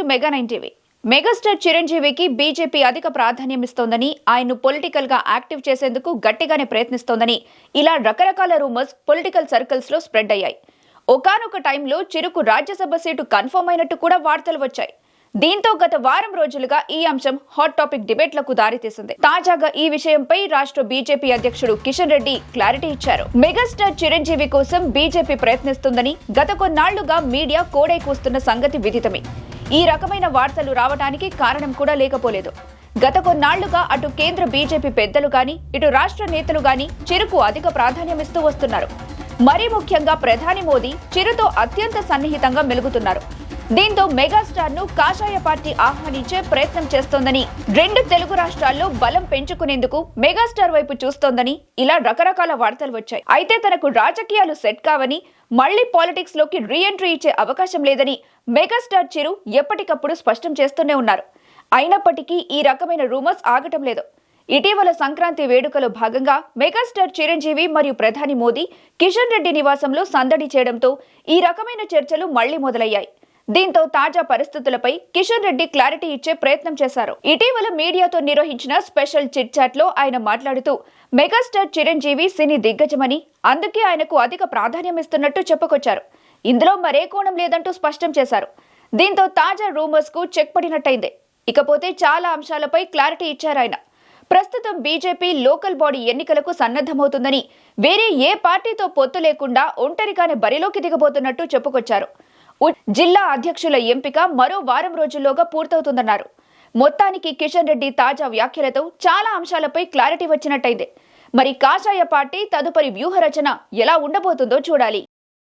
Mega 9 TV. Megastar చిరంజీవికి BJP అధిక ప్రాధాన్యం ఇస్తోందని, ఆయన్ను పొలిటికల్ గా యాక్టివ్ చేసేందుకు గట్టిగానే ప్రయత్నిస్తోందని ఇలా రకరకాల రూమర్స్ పొలిటికల్ సర్కిల్స్ లో స్ప్రెడ్ అయ్యాయి. ఒకానొక టైంలో చిరుకు రాజ్యసభ సీటు కన్ఫర్మ్ అయినట్టు కూడా వార్తలు వచ్చాయి. దీంతో గత వారం రోజులుగా ఈ అంశం హాట్ టాపిక్ డిబేట్లకు దారితీసింది. తాజాగా ఈ విషయంపై రాష్ట్ర బీజేపీ అధ్యక్షుడు కిషన్ రెడ్డి క్లారిటీ ఇచ్చారు. మెగాస్టార్ చిరంజీవి కోసం బీజేపీ ప్రయత్నిస్తుందని గత కొన్నాళ్లుగా మీడియా కోడై కూస్తున్న సంగతి విదితమే. ఈ రకమైన వార్తలు రావడానికి కారణం కూడా లేకపోలేదు. గత కొన్నాళ్లుగా అటు కేంద్ర బీజేపీ పెద్దలు గాని, ఇటు రాష్ట్ర నేతలు గాని చిరుకు అధిక ప్రాధాన్యమిస్తూ వస్తున్నారు. మరీ ముఖ్యంగా ప్రధాని మోదీ చిరుతో అత్యంత సన్నిహితంగా మెలుగుతున్నారు. దీంతో మెగాస్టార్ ను కాషాయ పార్టీ ఆహ్వానించే ప్రయత్నం చేస్తోందని, రెండు తెలుగు రాష్ట్రాల్లో బలం పెంచుకునేందుకు మెగాస్టార్ వైపు చూస్తోందని ఇలా రకరకాల వార్తలు వచ్చాయి. అయితే తనకు రాజకీయాలు సెట్ కావని, మళ్లీ పాలిటిక్స్ లోకి రీ ఎంట్రీ ఇచ్చే అవకాశం లేదని మెగాస్టార్ చిరు ఎప్పటికప్పుడు స్పష్టం చేస్తూనే ఉన్నారు. అయినప్పటికీ ఈ రకమైన రూమర్స్ ఆగటం లేదు. ఇటీవల సంక్రాంతి వేడుకలో భాగంగా మెగాస్టార్ చిరంజీవి మరియు ప్రధాని మోదీ కిషన్ రెడ్డి నివాసంలో సందడి చేయడంతో ఈ రకమైన చర్చలు మళ్లీ మొదలయ్యాయి. దీంతో తాజా పరిస్థితులపై కిషన్ రెడ్డి క్లారిటీ ఇచ్చే ప్రయత్నం చేశారు. ఇటీవల మీడియాతో నిర్వహించిన స్పెషల్ చిట్ చాట్ లో ఆయన మాట్లాడుతూ, మెగాస్టార్ చిరంజీవి సినీ దిగ్గజమని, అందుకే ఆయనకు అధిక ప్రాధాన్యం ఇస్తున్నట్టు చెప్పుకొచ్చారు. ఇందులో మరే కోణం లేదంటూ స్పష్టం చేశారు. దీంతో తాజా రూమర్స్ కు చెక్ పడినట్టయింది. ఇకపోతే చాలా అంశాలపై క్లారిటీ ఇచ్చారు ఆయన. ప్రస్తుతం బీజేపీ లోకల్ బాడీ ఎన్నికలకు సన్నద్ధమవుతుందని, వేరే ఏ పార్టీతో పొత్తు లేకుండా ఒంటరిగానే బరిలోకి దిగబోతున్నట్టు చెప్పుకొచ్చారు. జిల్లా అధ్యక్షుల ఎంపిక మరో వారం రోజుల్లోగా పూర్తవుతుందన్నారు. మొత్తానికి కిషన్ రెడ్డి తాజా వ్యాఖ్యలతో చాలా అంశాలపై క్లారిటీ వచ్చినట్టయింది. మరి కాషాయ పార్టీ తదుపరి వ్యూహరచన ఎలా ఉండబోతుందో చూడాలి.